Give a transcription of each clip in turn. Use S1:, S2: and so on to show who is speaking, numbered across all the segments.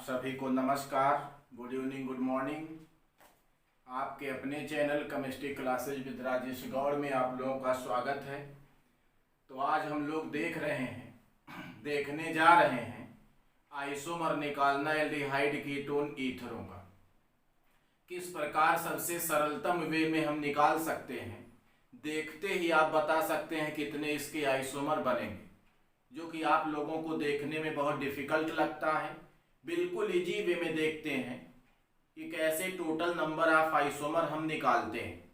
S1: सभी को नमस्कार, गुड इवनिंग, गुड मॉर्निंग। आपके अपने channel chemistry classes with Rajesh Gaur में आप लोगों का स्वागत है। तो आज हम लोग देखने जा रहे हैं आइसोमर निकालना एल्डिहाइड कीटोन ईथरों का। किस प्रकार सबसे सरलतम वे में हम निकाल सकते हैं, देखते ही आप बता सकते हैं कितने इसके आइसोमर बनेंगे, जो कि आप लोगों को देखने में बहुत डिफिकल्ट लगता है। बिल्कुल इजी वे में देखते हैं कि कैसे टोटल नंबर ऑफ आइसोमर हम निकालते हैं।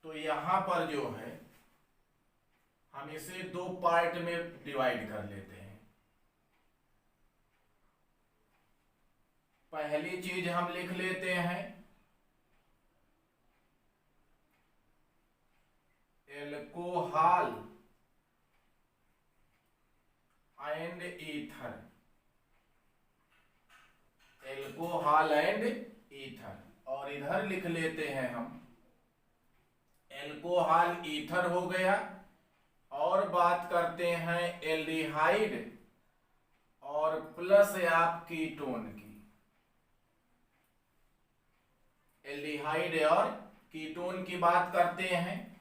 S1: तो यहाँ पर जो है हम इसे दो पार्ट में डिवाइड कर लेते हैं। पहली चीज हम लिख लेते हैं alcohol and ether, alcohol and ether, और इधर लिख लेते हैं हम एल्कोहल ईथर हो गया। और बात करते हैं एल्डिहाइड और प्लस आप कीटोन की, एल्डिहाइड और कीटोन की बात करते हैं।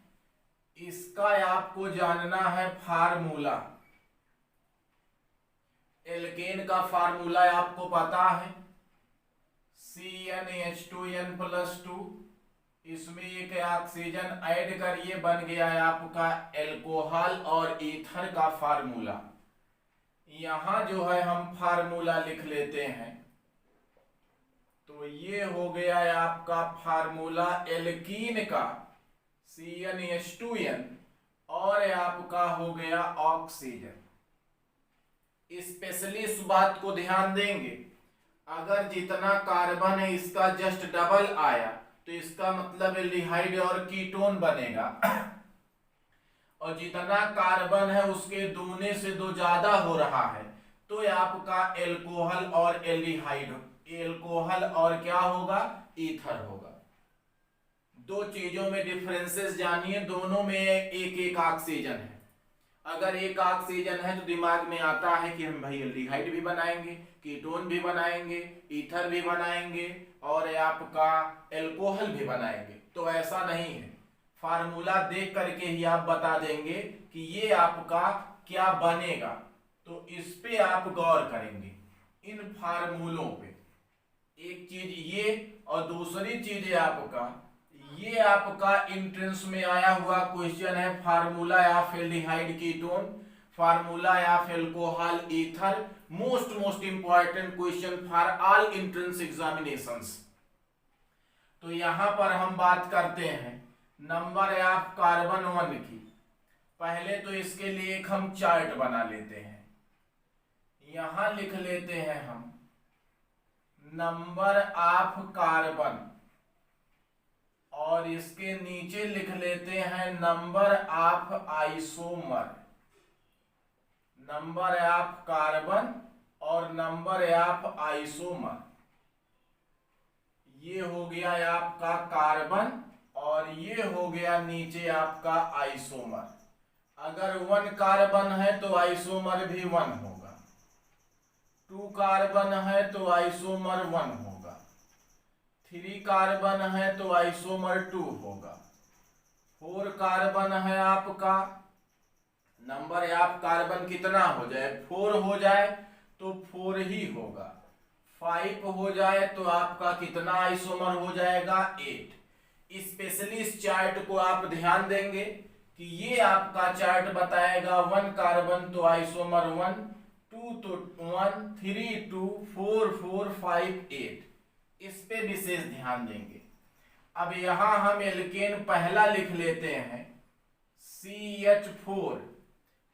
S1: इसका आपको जानना है फार्मूला। एल्केन का फार्मूला आपको पता है, CnH2n+2। इसमें एक ऑक्सीजन ऐड करिए, बन गया है आपका एल्कोहल और ईथर का फार्मूला। यहां जो है हम फार्मूला लिख लेते हैं। तो ये हो गया है आपका फार्मूला एल्कीन का CnH2n, और आपका हो गया ऑक्सीजन। स्पेशली इस बात को ध्यान देंगे, अगर जितना कार्बन है इसका जस्ट डबल आया तो इसका मतलब एल्डिहाइड और कीटोन बनेगा, और जितना कार्बन है उसके दूने से दो ज्यादा हो रहा है तो आपका एल्कोहल और एल्डिहाइड, एल्कोहल और क्या होगा, ईथर होगा। दो चीजों में डिफरेंसेस जानिए, दोनों में एक एक ऑक्सीजन है। अगर एक ऑक्सीजन है तो दिमाग में आता है कि हम भाई एल्डिहाइड भी बनाएंगे, कीटोन भी बनाएंगे, ईथर भी बनाएंगे और आपका एल्कोहल भी बनाएंगे। तो ऐसा नहीं है, फार्मूला देख करके ही आप बता देंगे कि ये आपका क्या बनेगा। तो इस पे आप गौर करेंगे, इन फार्मूलों पे। एक चीज ये, और दूसरी चीज आपका ये आपका एंट्रेंस में आया हुआ क्वेश्चन है, formula of aldehyde ketone, formula of alcohol ether. Most important question for all entrance examinations. तो यहां पर हम बात करते हैं नंबर ऑफ कार्बन 1 की। पहले तो इसके लिए एक हम चार्ट बना लेते हैं। यहां लिख लेते हैं हम नंबर ऑफ कार्बन, और इसके नीचे लिख लेते हैं number of isomer, number of carbon और नंबर ऑफ आइसोमर। ये हो गया आपका कार्बन और ये हो गया नीचे आपका आइसोमर। अगर 1 कार्बन है तो आइसोमर भी 1 होगा, 2 कार्बन है तो आइसोमर 1 होगा, 3 कार्बन है तो आइसोमर 2 होगा, 4 कार्बन है आपका, नंबर ऑफ कार्बन कितना हो जाए, 4 हो जाए तो 4 ही होगा, 5 हो जाए तो आपका कितना आइसोमर हो जाएगा, 8। स्पेशली इस चार्ट को आप ध्यान देंगे कि ये आपका चार्ट बताएगा 1 कार्बन तो आइसोमर 1, 2 तो 1, 3 2, 4 4, 5 8। इस पे विशेष ध्यान देंगे। अब यहां हम एल्केन पहला लिख लेते हैं CH4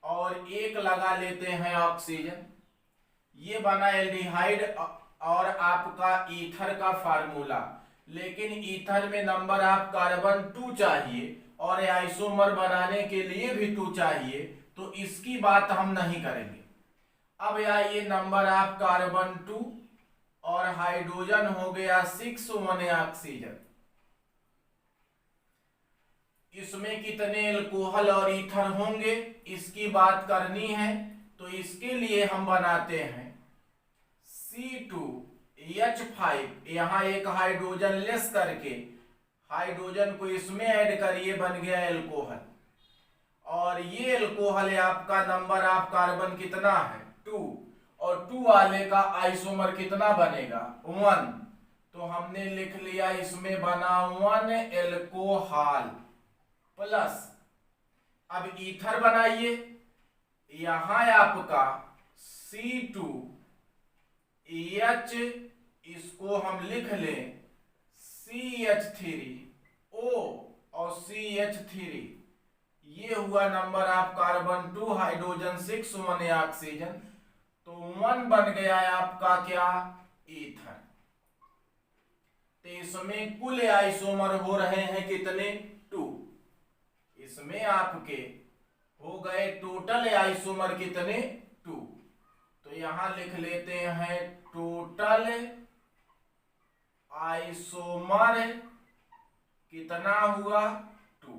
S1: और एक लगा लेते हैं ऑक्सीजन। ये बना एल्डिहाइड और आपका ईथर का फार्मूला। लेकिन ईथर में नंबर ऑफ कार्बन 2 चाहिए और आइसोमर बनाने के लिए भी 2 चाहिए, तो इसकी बात हम नहीं करेंगे। अब आइए नंबर ऑफ कार्बन 2 और हाइड्रोजन हो गया 6 1 ऑक्सीजन। इसमें कितने एल्कोहल और ईथर होंगे इसकी बात करनी है। तो इसके लिए हम बनाते हैं C2H5, यहाँ एक हाइड्रोजन लेस करके हाइड्रोजन को इसमें ऐड करिए, बन गया एल्कोहल। और ये एल्कोहल आपका नंबर ऑफ कार्बन कितना है 2, और 2 वाले का आइसोमर कितना बनेगा 1। तो हमने लिख लिया इसमें बना 1 एल्कोहल प्लस, अब ईथर बनाइए, यहां आपका C2H, इसको हम लिख लें CH3O और CH3, ये हुआ number of carbon 2, hydrogen 6, 1 oxygen, तो 1 बन गया है आपका क्या ईथर। तो इसमें कुल आइसोमर हो रहे हैं कितने 2, इसमें आपके हो गए टोटल आइसोमर कितने 2। तो यहां लिख लेते हैं टोटल आइसोमर कितना हुआ 2।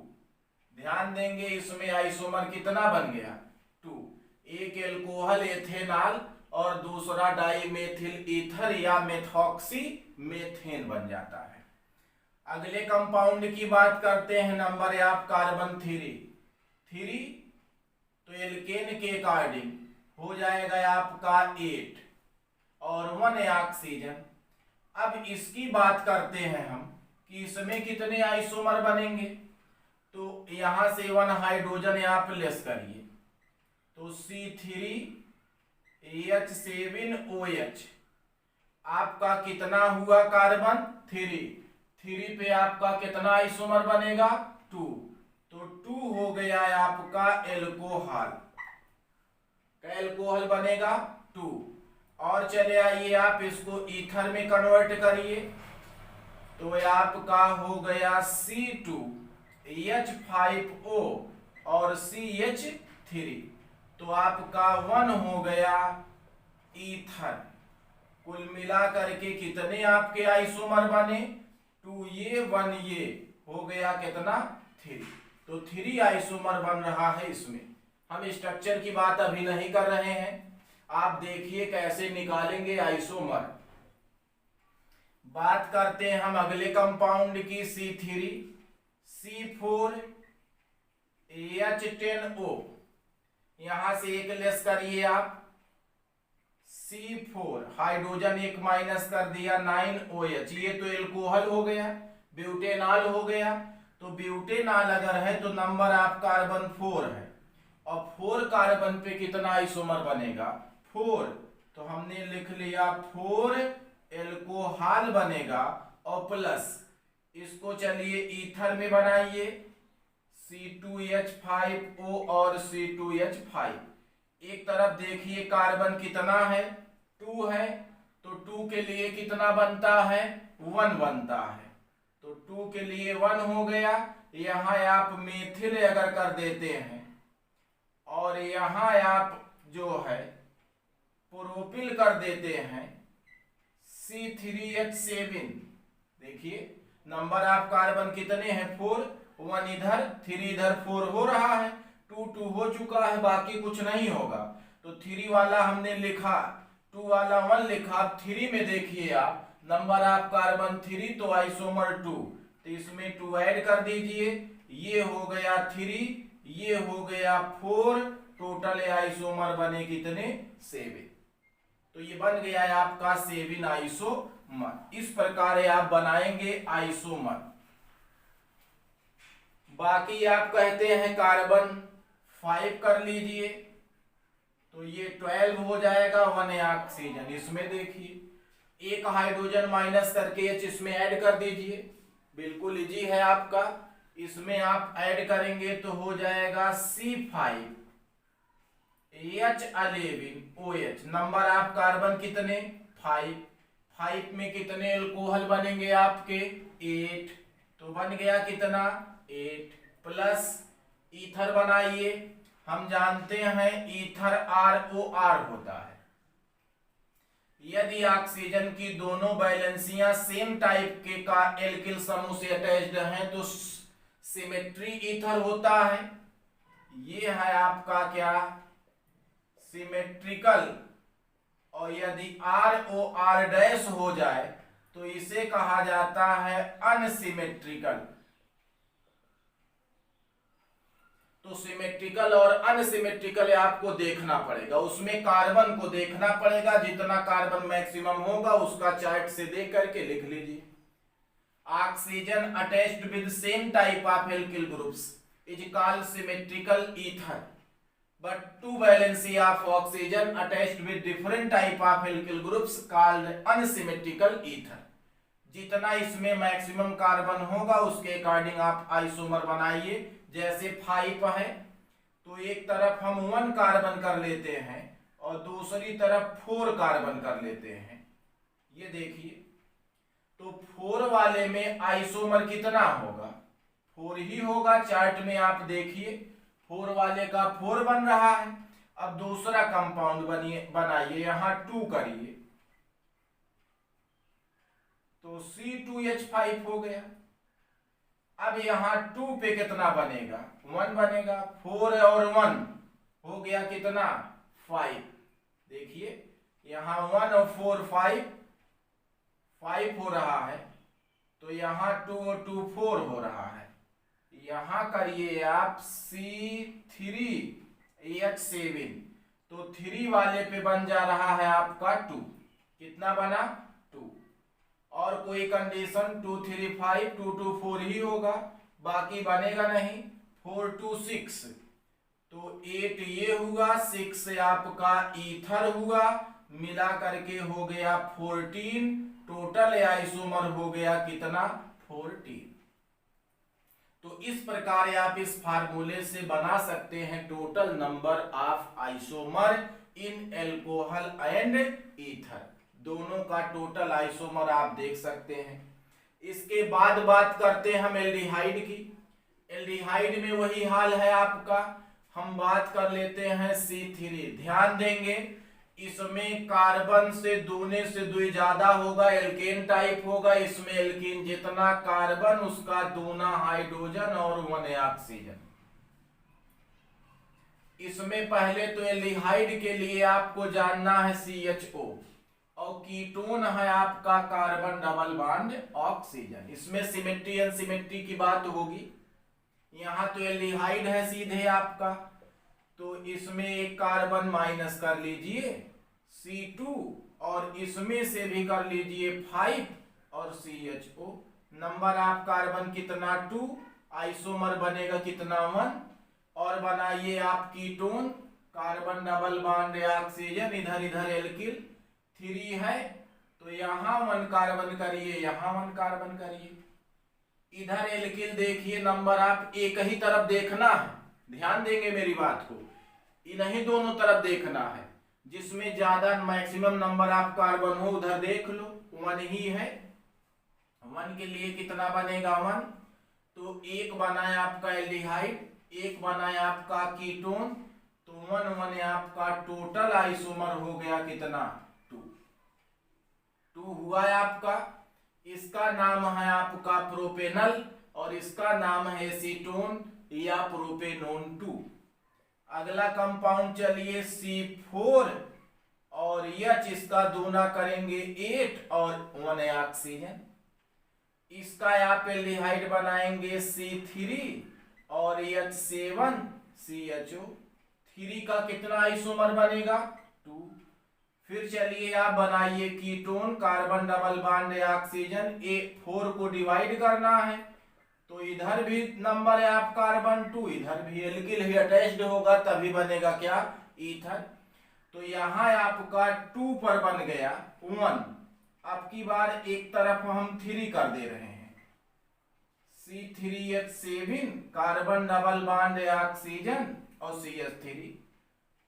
S1: ध्यान देंगे इसमें आइसोमर कितना बन गया 2, एक एल्कोहल एथेनॉल और दूसरा डाइमेथिल ईथर या मेथॉक्सी मेथेन बन जाता है। अगले कंपाउंड की बात करते हैं, नंबर ऑफ कार्बन 3, तो एल्केन के अकॉर्डिंग हो जाएगा आपका 8 और 1 ऑक्सीजन। अब इसकी बात करते हैं हम कि इसमें कितने आइसोमर बनेंगे, तो यहां से 1 हाइड्रोजन आप लेस करिए, तो C3H7OH आपका कितना हुआ कार्बन 3 पे आपका कितना आइसोमर बनेगा 2, तो 2 हो गया है आपका एल्कोहल, एल्कोहल बनेगा 2। और चले आइए आप इसको ईथर में कन्वर्ट करिए, तो आपका हो गया C2H5O और CH3, तो आपका 1 हो गया ईथर। कुल मिला करके कितने आपके आइसोमर बने 2 ये 1 ये, हो गया कितना 3, तो 3 आइसोमर बन रहा है इसमें। हम स्ट्रक्चर की बात अभी नहीं कर रहे हैं, आप देखिए कैसे निकालेंगे आइसोमर। बात करते हैं हम अगले कंपाउंड की C3C4H10O, यहां से एक लेस करिए आप, C4 हाइड्रोजन एक माइनस कर दिया 9OH, ये तो एल्कोहल हो गया, ब्यूटेनॉल हो गया। तो ब्यूटेनॉल अगर है तो नंबर ऑफ कार्बन 4 है, और 4 कार्बन पे कितना आइसोमर बनेगा 4, तो हमने लिख लिया 4 एल्कोहल बनेगा, और प्लस इसको चलिए ईथर में बनाइए C2H5O और C2H5। एक तरफ देखिए कार्बन कितना है 2 है, तो 2 के लिए कितना बनता है 1 बनता है, तो 2 के लिए 1 हो गया। यहां आप मेथिल अगर कर देते हैं और यहां आप जो है प्रोपिल कर देते हैं C3H7, देखिए नंबर ऑफ कार्बन कितने हैं 4, 1 इधर 3 इधर 4 हो रहा है, 2 2 हो चुका है, बाकी कुछ नहीं होगा। तो 3 वाला हमने लिखा, 2 वाला 1 लिखा, 3 में देखिए आप नंबर ऑफ कार्बन 3, तो आइसोमर 2, तो इसमें 2 ऐड कर दीजिए, ये हो गया 3, ये हो गया 4, टोटल आइसोमर बने कितने 7, तो ये बन गया है आपका 7 आइसोमर। इस प्रकार आप बनाएंगे आइसोमर। बाकी आप कहते हैं कार्बन 5 कर लीजिए, तो ये 12 हो जाएगा 1 ऑक्सीजन। इसमें देखिए एक हाइड्रोजन माइनस करके H इसमें ऐड कर दीजिए, बिल्कुल इजी है आपका। इसमें आप ऐड करेंगे तो हो जाएगा C5H11OH, नंबर ऑफ कार्बन कितने 5, 5 में कितने एल्कोहल बनेंगे आपके 8, तो बन गया कितना 8, प्लस ईथर बनाइए, हम जानते हैं ईथर ROR होता है। यदि ऑक्सीजन की दोनों बैलेंसियां सेम टाइप के का एल्किल समूह से अटैच्ड हैं तो सिमेट्री ईथर होता है। ये है आपका क्या सिमेट्रिकल, और यदि ROR डैश हो जाए तो इसे कहा जाता है अनसिमेट्रिकल। तो सिमेट्रिकल और अनसिमेट्रिकल आपको देखना पड़ेगा, उसमें कार्बन को देखना पड़ेगा, जितना कार्बन मैक्सिमम होगा उसका चार्ट से देख करके लिख लीजिए। Oxygen attached with same type of alkyl groups is called symmetrical ether, but two valency of oxygen attached with different type of alkyl groups called unsymmetrical ether। जितना इसमें मैक्सिमम कार्बन होगा उसके अकॉर्डिंग आप आइसोमर बनाइए। जैसे 5 है तो एक तरफ हम 1 कार्बन कर लेते हैं और दूसरी तरफ 4 कार्बन कर लेते हैं। ये देखिए, तो 4 वाले में आइसोमर कितना होगा, 4 ही होगा। चार्ट में आप देखिए 4 वाले का 4 बन रहा है। अब दूसरा कंपाउंड बनाइए, यहां 2 करिए तो C2H5 हो गया। अब यहां 2 पे कितना बनेगा, 1 बनेगा। 4 और 1 हो गया कितना, 5। देखिए यहां 1 और 4 5 हो रहा है, तो यहां 2 और 2 4 हो रहा है। यहां करिए आप C3H7 तो 3 वाले पे बन जा रहा है आपका 2। कितना बना, 2। और कोई कंडीशन 2 3 5 2 2 4 ही होगा, बाकी बनेगा नहीं। 4 2 6 तो 8 ये हुआ, 6 आपका ईथर हुआ, मिला करके हो गया 14। टोटल आइसोमर हो गया कितना, 14। तो इस प्रकार आप इस फार्मूले से बना सकते हैं total number of isomer in alcohol and ether. दोनों का टोटल आइसोमर आप देख सकते हैं। इसके बाद बात करते हैं हम एल्डिहाइड की। एल्डिहाइड में वही हाल है आपका। हम बात कर लेते हैं C3। ध्यान देंगे इसमें कार्बन से दूने से दुई ज्यादा होगा, एल्केन टाइप होगा। इसमें एल्कीन जितना कार्बन उसका दूना हाइड्रोजन और 1 ऑक्सीजन। इसमें पहले तो एल्डिहाइड के लिए आपको जानना है CHO और कीटोन है आपका कार्बन डबल बॉन्ड ऑक्सीजन। इसमें सिमेट्री अनसिमेट्री की बात होगी। यहां तो एल्डिहाइड है सीधे आपका, तो इसमें एक कार्बन माइनस कर लीजिए C2 और इसमें से भी कर लीजिए 5 और CHO। नंबर ऑफ कार्बन कितना, 2। आइसोमर बनेगा कितना, 1। और बनाइए आप ketone, carbon double bond oxygen, इधर इधर एल्किल 3 है तो यहां 1 कार्बन करिए, यहां 1 कार्बन करिए। इधर एल्किल देखिए, नंबर आप एक ही तरफ देखना है, ध्यान देंगे मेरी बात को, इन्हीं दोनों तरफ देखना है। जिसमें ज्यादा मैक्सिमम नंबर ऑफ कार्बन हो उधर देख लो, 1 ही है। 1 के लिए कितना बनेगा, 1। तो एक बनाया आपका एल्डिहाइड, एक बनाया आपका कीटोन, तो 1 1 आपका टोटल आइसोमर हो गया कितना, 2 हुआ है आपका। इसका नाम है आपका प्रोपेनल और इसका नाम है एसीटोन या प्रोपेनोन 2। अगला कंपाउंड चलिए C4 और H, इसका दूना करेंगे 8 और 1 ऑक्सीजन। इसका आप एल्डिहाइड बनाएंगे C3 और H7 CHO। 3 का कितना आइसोमर बनेगा, 2। फिर चलिए आप बनाइए ketone, carbon double bond oxygen. 4 को डिवाइड करना है तो इधर भी नंबर है आप कार्बन 2, इधर भी एल्किल ही अटैच्ड होगा तभी बनेगा क्या, ईथर। तो यहां आपका 2 पर बन गया 1। अब की बार एक तरफ हम 3 कर दे रहे हैं, C3H7 carbon double bond oxygen और CH3।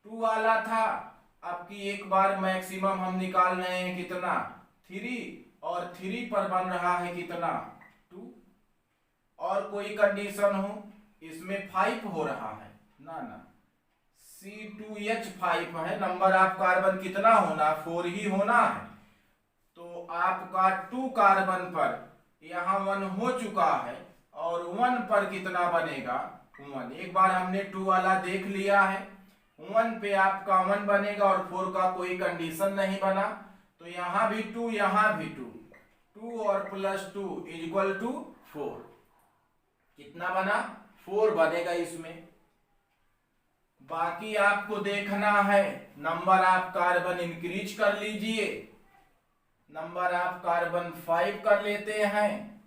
S1: 2 वाला था, अब की एक बार मैक्सिमम हम निकाल रहे हैं कितना, 3 और 3 पर बन रहा है कितना, 2। और कोई कंडीशन हो, इसमें 5 हो रहा है ना, C2H5 है। नंबर ऑफ कार्बन कितना होना, 4 ही होना है। तो आपका 2 कार्बन पर यहां 1 हो चुका है और 1 पर कितना बनेगा, 1। एक बार हमने 2 वाला देख लिया है। 1 पे आपका 1 बनेगा और 4 का कोई कंडीशन नहीं बना, तो यहां भी 2 यहां भी 2, 2 और प्लस 2 इक्वल टू 4। कितना बना? 4 बनेगा इसमें। बाकी आपको देखना है, नंबर आप कार्बन इंक्रीज कर लीजिए, नंबर आप कार्बन 5 कर लेते हैं,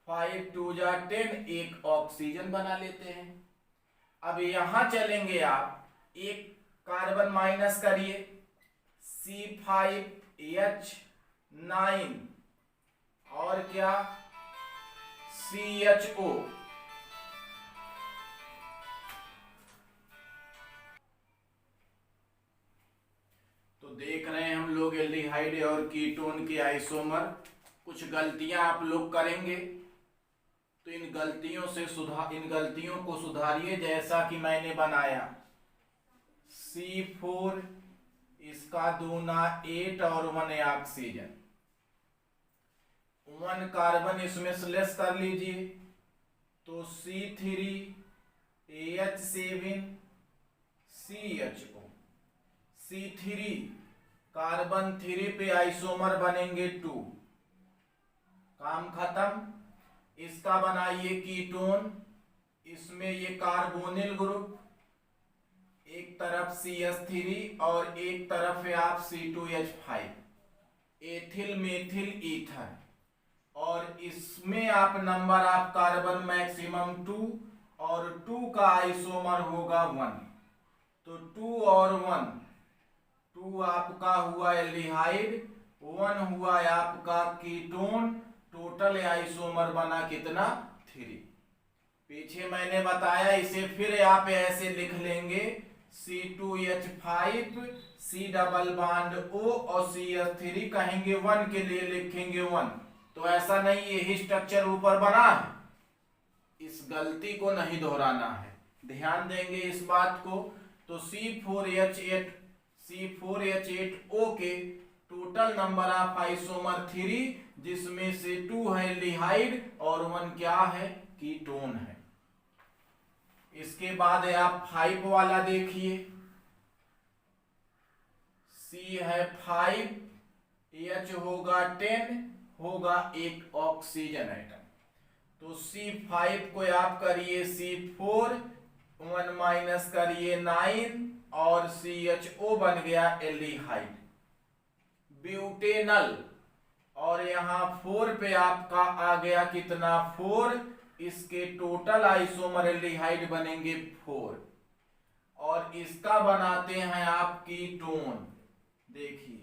S1: 5 2 जा 10, एक ऑक्सीजन बना लेते हैं। अब यहां चलेंगे आप, एक कार्बन माइनस करिए, C5H9 और क्या CHO, तो देख रहे हैं हम लोग एल्डिहाइड और कीटोन के आइसोमर। कुछ गलतियां आप लोग करेंगे तो इन गलतियों को सुधारिए, जैसा कि मैंने बनाया C4, इसका दूना 8 और 1 ऑक्सीजन, 1 कार्बन इसमें से लेस कर लीजिए, तो C3H7CHO, C3 कार्बन 3 पे आइसोमर बनेंगे 2, काम खत्म। इसका बनाइए कीटोन, इसमें ये कार्बोनिल ग्रुप, एक तरफ CH3 और एक तरफ है आप C2H5, एथिल मेथिल ईथर, और इसमें आप नंबर आप कार्बन मैक्सिमम 2 और 2 का आइसोमर होगा 1, तो 2 और 1, 2 आपका हुआ एल्डिहाइड, 1 हुआ आपका कीटोन, टोटल आइसोमर बना कितना? 3। पीछे मैंने बताया, इसे फिर आप ऐसे लिख लेंगे, C2H5 C double bond O और CH3 कहेंगे 1 के लिए लिखेंगे 1, तो ऐसा नहीं, यही स्ट्रक्चर ऊपर बना है, इस गलती को नहीं दोहराना है, ध्यान देंगे इस बात को। तो C4H8O के टोटल नंबर ऑफ आइसोमर 3, जिसमें से 2 है एल्डिहाइड और 1 क्या है? कीटोन है। इसके बाद है आप 5 वाला देखिए, C है 5, H होगा 10, होगा एक ऑक्सीजन आइटम, तो C5 को आप करिए C4, 1 माइनस करिए 9 और CHO बन गया एल्डिहाइड, ब्यूटेनल, और यहां 4 पे आपका आ गया कितना? 4, इसके टोटल आइसोमर एल्डिहाइड बनेंगे 4, और इसका बनाते हैं आप कीटोन। देखिए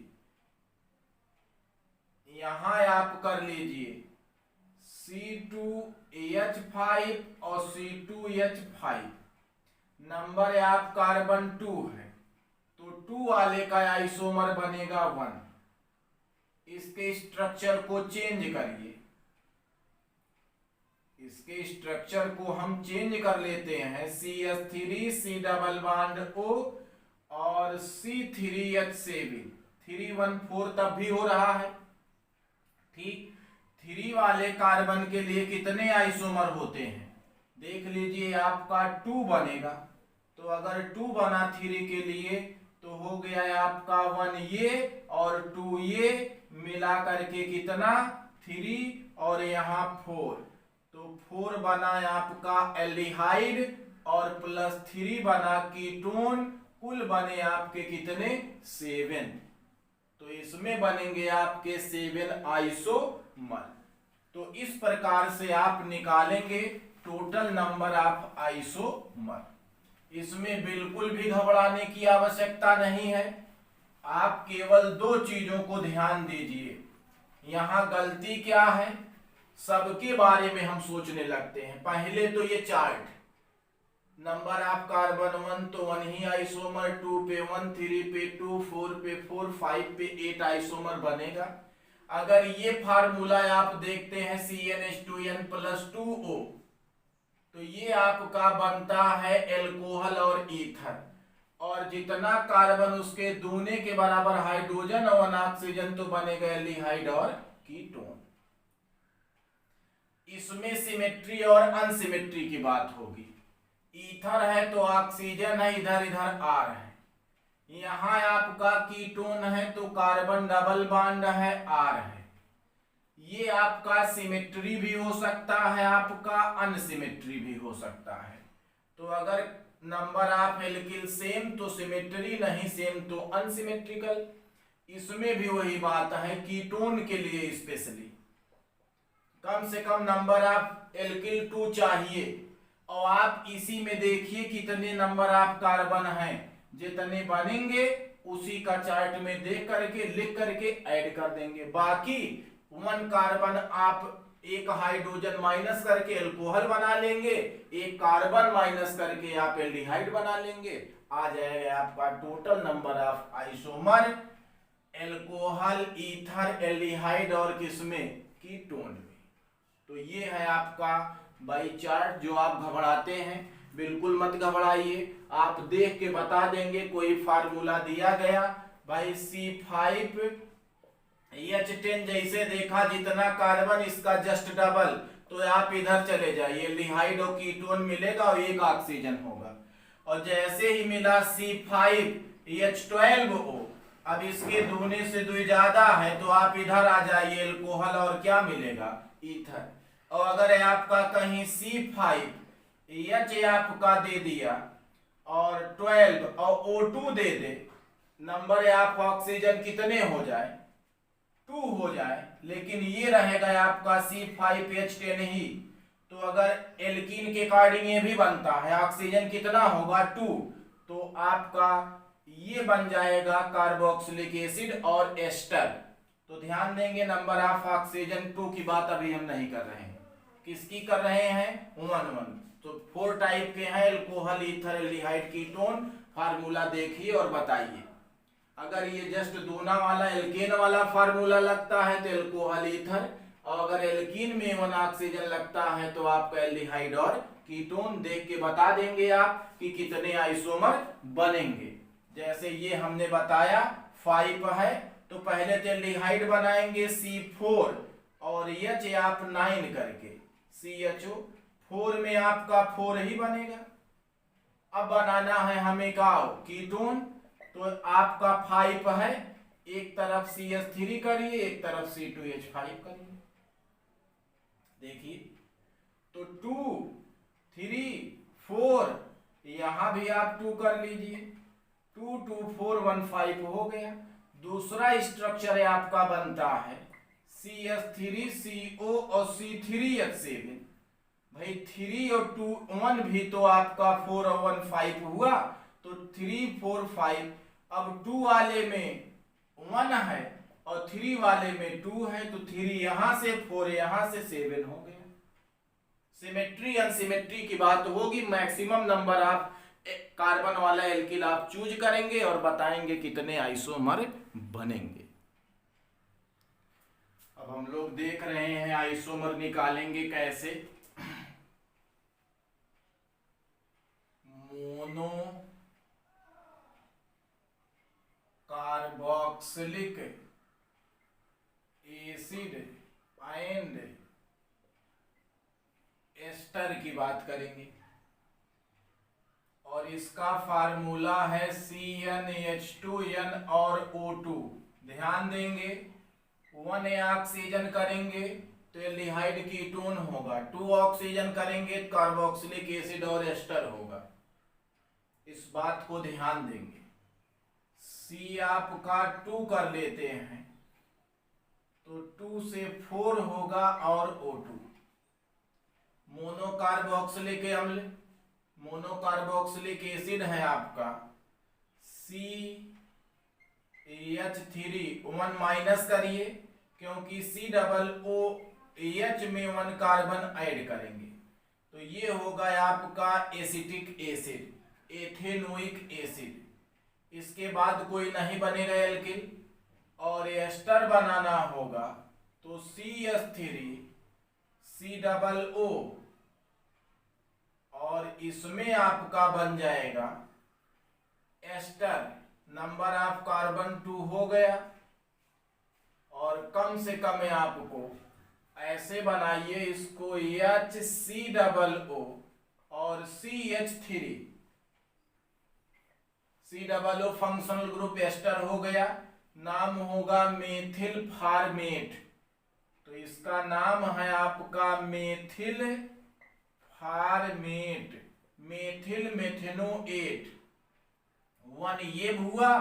S1: यहां आप कर लीजिए C2H5 और C2H5, नंबर आप कार्बन 2 है, तो 2 वाले का आइसोमर बनेगा 1, इसके स्ट्रक्चर को चेंज करिए, इसके स्ट्रक्चर को हम चेंज कर लेते हैं, CH3 C double bond O और C3H7, 3 1 4 तब भी हो रहा है, ठीक। 3 वाले कार्बन के लिए कितने आइसोमर होते हैं? देख लीजिए, आपका 2 बनेगा, तो अगर 2 बना 3 के लिए तो हो गया है आपका 1 ये और 2 ये मिला करके कितना? 3 और यहाँ 4, तो 4 बना आपका एल्डिहाइड और प्लस 3 बना कीटोन, कुल बने आपके कितने? 7, तो इसमें बनेंगे आपके 7 आइसोमर। तो इस प्रकार से आप निकालेंगे टोटल नंबर ऑफ आइसोमर। इसमें बिल्कुल भी घबराने की आवश्यकता नहीं है, आप केवल 2 चीजों को ध्यान दीजिए। यहां गलती क्या है, सबके बारे में हम सोचने लगते हैं। पहले तो ये चार्ट, नंबर ऑफ कार्बन 1 तो 1 ही आइसोमर, 2 पे 1, 3 पे 2, 4 पे 4, 5 पे 8 आइसोमर बनेगा। अगर ये फार्मूला आप देखते हैं CnH2n + 2O, तो ये आपका बनता है एल्कोहल और ईथर, और जितना कार्बन उसके दूने के बराबर हाइड्रोजन और ऑक्सीजन, तो बनेगा एल्डिहाइड और कीटोन। इसमें सिमेट्री और अनसिमेट्री की बात होगी। ईथर है तो ऑक्सीजन है, इधर इधर R है, यहाँ आपका कीटोन है तो कार्बन डबल बॉन्ड है R है। ये आपका सिमेट्री भी हो सकता है, आपका अनसिमेट्री भी हो सकता है। तो अगर नंबर ऑफ एल्किल सेम तो सिमेट्री, नहीं सेम तो अनसिमेट्रिकल। इसमें भी वही बात है, कीटोन के लिए स्पेशली कम से कम नंबर ऑफ एल्किल 2 चाहिए। और आप इसी में देखिए कितने नंबर ऑफ कार्बन हैं, जितने बनेंगे उसी का चार्ट में देख करके लिख करके ऐड कर देंगे। बाकी 1 कार्बन आप एक हाइड्रोजन माइनस करके एल्कोहल बना लेंगे, एक कार्बन माइनस करके आप एल्डिहाइड बना लेंगे। आ जाएगा आपका total number of isomer alcohol, ether, aldehyde और किसमें, कीटोन में। तो ये है आपका बाई चार्ट। जो आप घबराते हैं बिल्कुल मत घबराइए, आप देख के बता देंगे। कोई फार्मूला दिया गया भाई C5H10 जैसे देखा जितना कार्बन इसका जस्ट डबल, तो आप इधर चले जाइए, एल्डिहाइड और कीटोन मिलेगा और एक ऑक्सीजन होगा। और जैसे ही मिला C5H12O, अब इसके दूने से 2 ज्यादा है तो आप इधर आ जाइए, एल्कोहल और क्या मिलेगा, ईथर। और अगर आपका कहीं C5H आपका दे दिया और 12 और O2 दे दे, नंबर आप ऑक्सीजन कितने हो जाए, 2 हो जाए, लेकिन ये रहेगा आपका C5H10 ही। तो अगर एल्कीन के अकॉर्डिंग ये भी बनता है, ऑक्सीजन कितना होगा 2, तो आपका ये बन जाएगा कार्बोक्सिलिक एसिड और एस्टर। तो ध्यान देंगे नंबर ऑफ ऑक्सीजन 2 की बात अभी हम नहीं कर रहे हैं, किसकी कर रहे हैं, 1 तो 4 टाइप के हैं, alcohol, ether, aldehyde, ketone. Formula देखिए और बताइए। अगर ये जस्ट दूना वाला एल्केन वाला फार्मूला लगता है तो एल्कोहल, ईथर, और अगर एल्कीन में 1 ऑक्सीजन लगता है तो आपका एल्डिहाइड और कीटोन। देख के बता देंगे आप कि कितने आइसोमर बनेंगे। जैसे ये हमने बताया 5 है तो पहले तो एल्डिहाइड बनाएंगे C4 और H आप 9 करके CHO, 4 में आपका 4 ही बनेगा। अब बनाना है हमें का कीटोन, तो आपका 5 है, एक तरफ CH3 करिए, एक तरफ C2H5 करिए। देखिए तो 2 3 4, यहां भी आप 2 कर लीजिए, 2 2 4 1 5 हो गया। दूसरा स्ट्रक्चर है आपका बनता है CH3CO और C3H7। भाई 3 और 2 1 भी तो आपका 4 और 1 5 हुआ, तो 3 4 5। अब 2 वाले में 1 है और 3 वाले में 2 है, तो 3 यहां से 4 यहां से 7 हो गया। सिमेट्री अनसिमेट्री की बात होगी, मैक्सिमम नंबर आप कार्बन वाला एल्किल आप चूज करेंगे और बताएंगे कितने आइसोमर बनेंगे। अब हम लोग देख रहे हैं आइसोमर निकालेंगे कैसे। Mono carboxylic acid and ester की बात करेंगे और इसका फार्मूला है CnH2n और O2। ध्यान देंगे 1 ऑक्सीजन करेंगे तो एल्डिहाइड कीटोन होगा, 2 ऑक्सीजन करेंगे तो कार्बोक्सिलिक एसिड और एस्टर होगा। इस बात को ध्यान देंगे। C आपका 2 कर लेते हैं तो 2 से 4 होगा और O2। मोनोकार्बोक्सिलिक अम्ल, मोनोकार्बोक्सिलिक एसिड है आपका CH3, 1 माइनस करिए क्योंकि COOH में 1 कार्बन ऐड करेंगे, तो ये होगा आपका एसिटिक एसिड, एथेनोइक एसिड। इसके बाद कोई नहीं बनेगा एल्किल और एस्टर बनाना होगा तो CH3 COO और इसमें आपका बन जाएगा एस्टर। नंबर ऑफ कार्बन 2 हो गया और कम से कम आपको ऐसे बनाइए इसको HCOO और CH3 COO functional group ester हो गया, नाम होगा मेथिल फार्मेट, तो इसका नाम है आपका मेथिल फार्मेट, मेथिल मेथेनोएट। 1 ये हुआ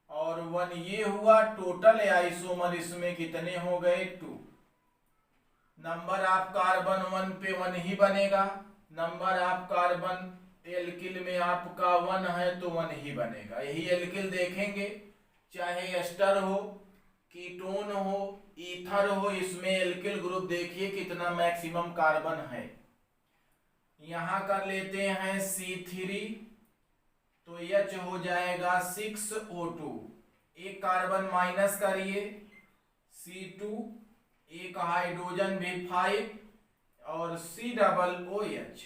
S1: और 1 ये हुआ, टोटल आइसोमर इसमें कितने हो गए 2। नंबर ऑफ कार्बन 1 पे 1 ही बनेगा, नंबर ऑफ कार्बन एल्किल में आपका 1 है तो 1 ही बनेगा। यही एल्किल देखेंगे, चाहे एस्टर हो, कीटोन हो, ईथर हो, इसमें एल्किल ग्रुप देखिए कितना मैक्सिमम कार्बन है। यहां कर लेते हैं C3, तो H हो जाएगा 6O2, एक कार्बन माइनस करिए C2, एक हाइड्रोजन भी 5 और COOH,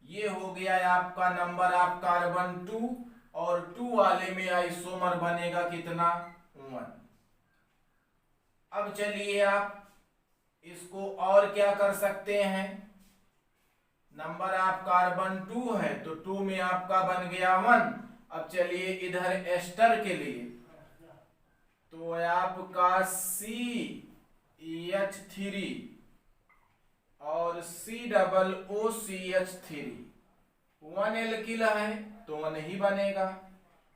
S1: ये हो गया आपका नंबर ऑफ कार्बन 2, और 2 वाले में आइसोमर बनेगा कितना 1। अब चलिए आप इसको और क्या कर सकते हैं, नंबर ऑफ कार्बन 2 है तो 2 में आपका बन गया 1। अब चलिए इधर एस्टर के लिए, तो आपका CH3 और COOCH3, 1 एल्किल है तो 1 ही बनेगा।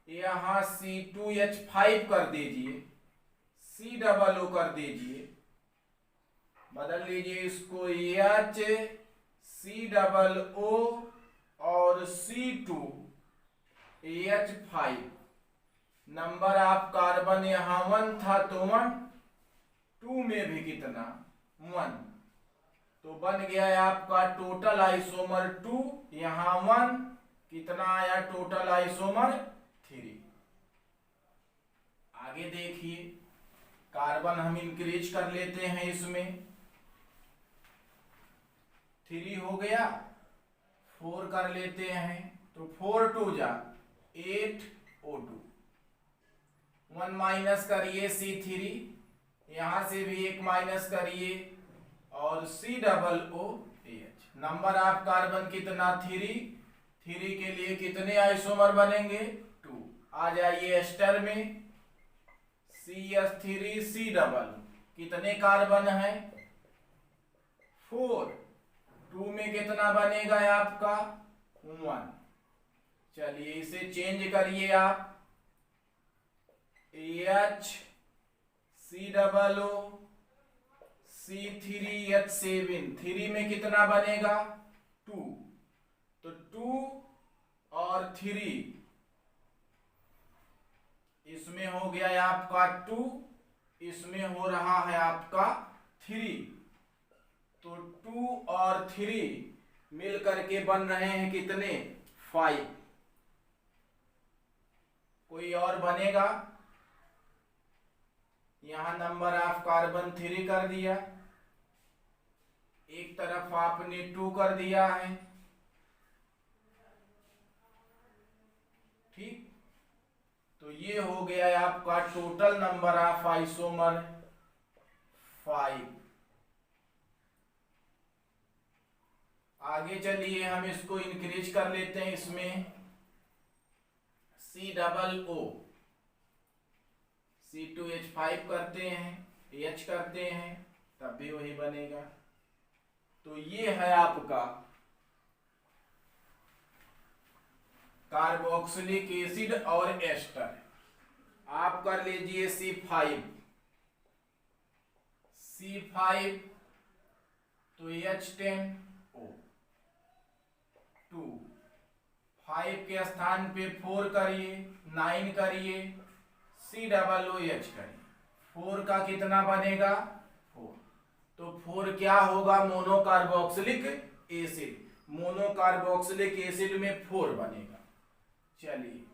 S1: यहां C2H5 कर दीजिए, COO कर दीजिए, बदल लीजिए इसको HCOO और C2H5, नंबर ऑफ कार्बन यहां 1 था तो 1, 2 में भी कितना 1, तो बन गया आपका टोटल आइसोमर 2, यहां 1, कितना आया टोटल आइसोमर 3। आगे देखिए कार्बन हम इंक्रीज कर लेते हैं, इसमें 3 हो गया, 4 कर लेते हैं तो 4 2 जा 8O2, 1 माइनस करिए C3, यहां से भी 1 माइनस करिए और COOH, नंबर ऑफ कार्बन कितना 3, 3 के लिए कितने आइसोमर बनेंगे 2। आ जाइए एस्टर में, CH3COO, कितने कार्बन है 4, 2 में कितना बनेगा आपका 1। चलिए इसे चेंज करिए आप, HCOO C3H7, 3 में कितना बनेगा 2, तो 2 और 3 इसमें हो गया आपका 2, इसमें हो रहा है आपका 3, तो 2 और 3 मिल करके बन रहे हैं कितने 5। कोई और बनेगा, यहां नंबर ऑफ कार्बन 3 कर दिया, एक तरफ आपने 2 कर दिया है, ठीक, तो ये हो गया आपका टोटल नंबर ऑफ आइसोमर 5। आगे चलिए हम इसको इंक्रीज कर लेते हैं, इसमें COO, C2H5 करते हैं, H करते हैं, तब भी वही बनेगा। तो ये है आपका कार्बोक्सिलिक एसिड और एस्टर। आप कर लीजिए C5, तो H10O, 2, 5 के स्थान पे 4 करिए, 9 करिए, COOH करिए, 4 का कितना बनेगा 4, तो 4 क्या होगा मोनोकार्बोक्सिलिक एसिड, मोनोकार्बोक्सिलिक एसिड में 4 बनेगा। चलिए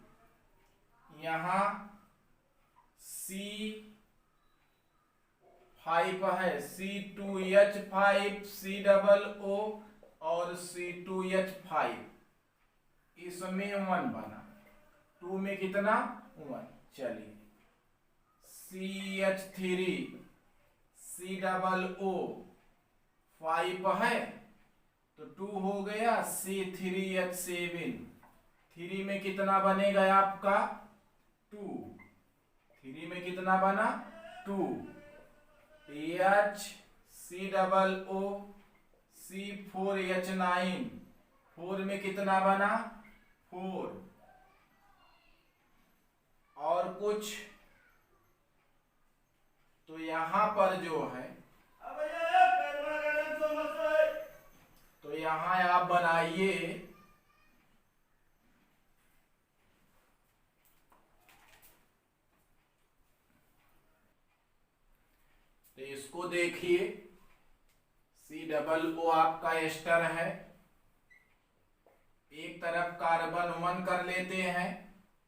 S1: यहां C5 है, C2H5 COO और C2H5, इसमें 1 बना, 2 में कितना 1। चलिए CH3 COO 5 है तो 2 हो गया, C3H7 3 में कितना बनेगा आपका 2, 3 में कितना बना 2, HCOO C4H9, 4 में कितना बना 4, और कुछ तो यहां पर जो है तो यहां आप बनाइए तो इसको देखिए COO आपका एस्टर है, एक तरफ कार्बन 1 कर लेते हैं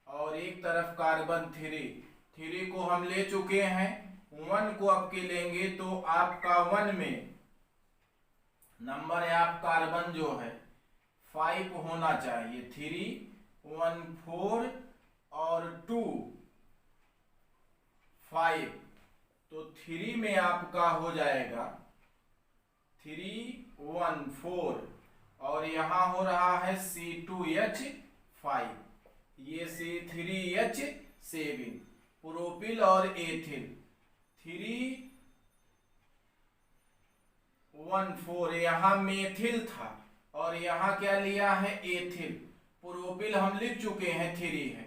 S1: और एक तरफ कार्बन 3 को हम ले चुके हैं, 1 को आपके लेंगे तो आपका 1 में नंबर है आप कार्बन जो है 5 होना चाहिए, 3 1 4 और 2 5, तो 3 में आपका हो जाएगा 3 1 4 और यहां हो रहा है C2H5, ये C3H7 प्रोपिल और एथिल, 3 1 4 यहाँ मेथिल था और यहाँ क्या लिया है एथिल, प्रोपिल हम लिख चुके हैं 3 है।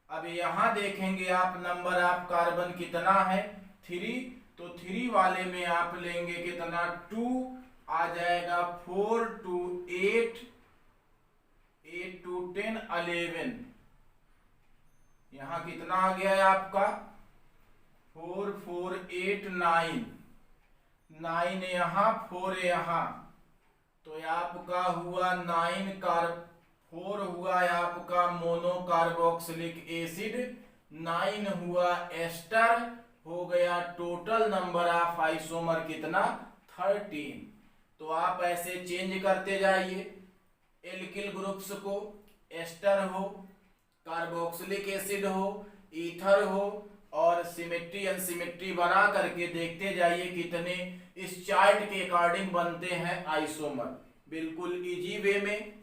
S1: अब यहाँ देखेंगे आप नंबर आप कार्बन कितना है 3, तो 3 वाले में आप लेंगे कितना 2 आ जाएगा, 4 2 8 8 2 10 11, यहाँ कितना आ गया है आपका 4 4 8 9 9 यहाँ 4 यहाँ, तो आपका हुआ 4 हुआ आपका मोनो कार्बोक्सिलिक एसिड, 9 हुआ एस्टर, हो गया टोटल नंबर ऑफ आइसोमर कितना 13। तो आप ऐसे चेंज करते जाइए एल्किल ग्रुप्स को, एस्टर हो, कार्बोक्सिलिक एसिड हो, ईथर हो, और सिमेट्री अनसिमेट्री बना करके देखते जाइए कितने इस चार्ट के अकॉर्डिंग बनते हैं आइसोमर, बिल्कुल इजी वे में।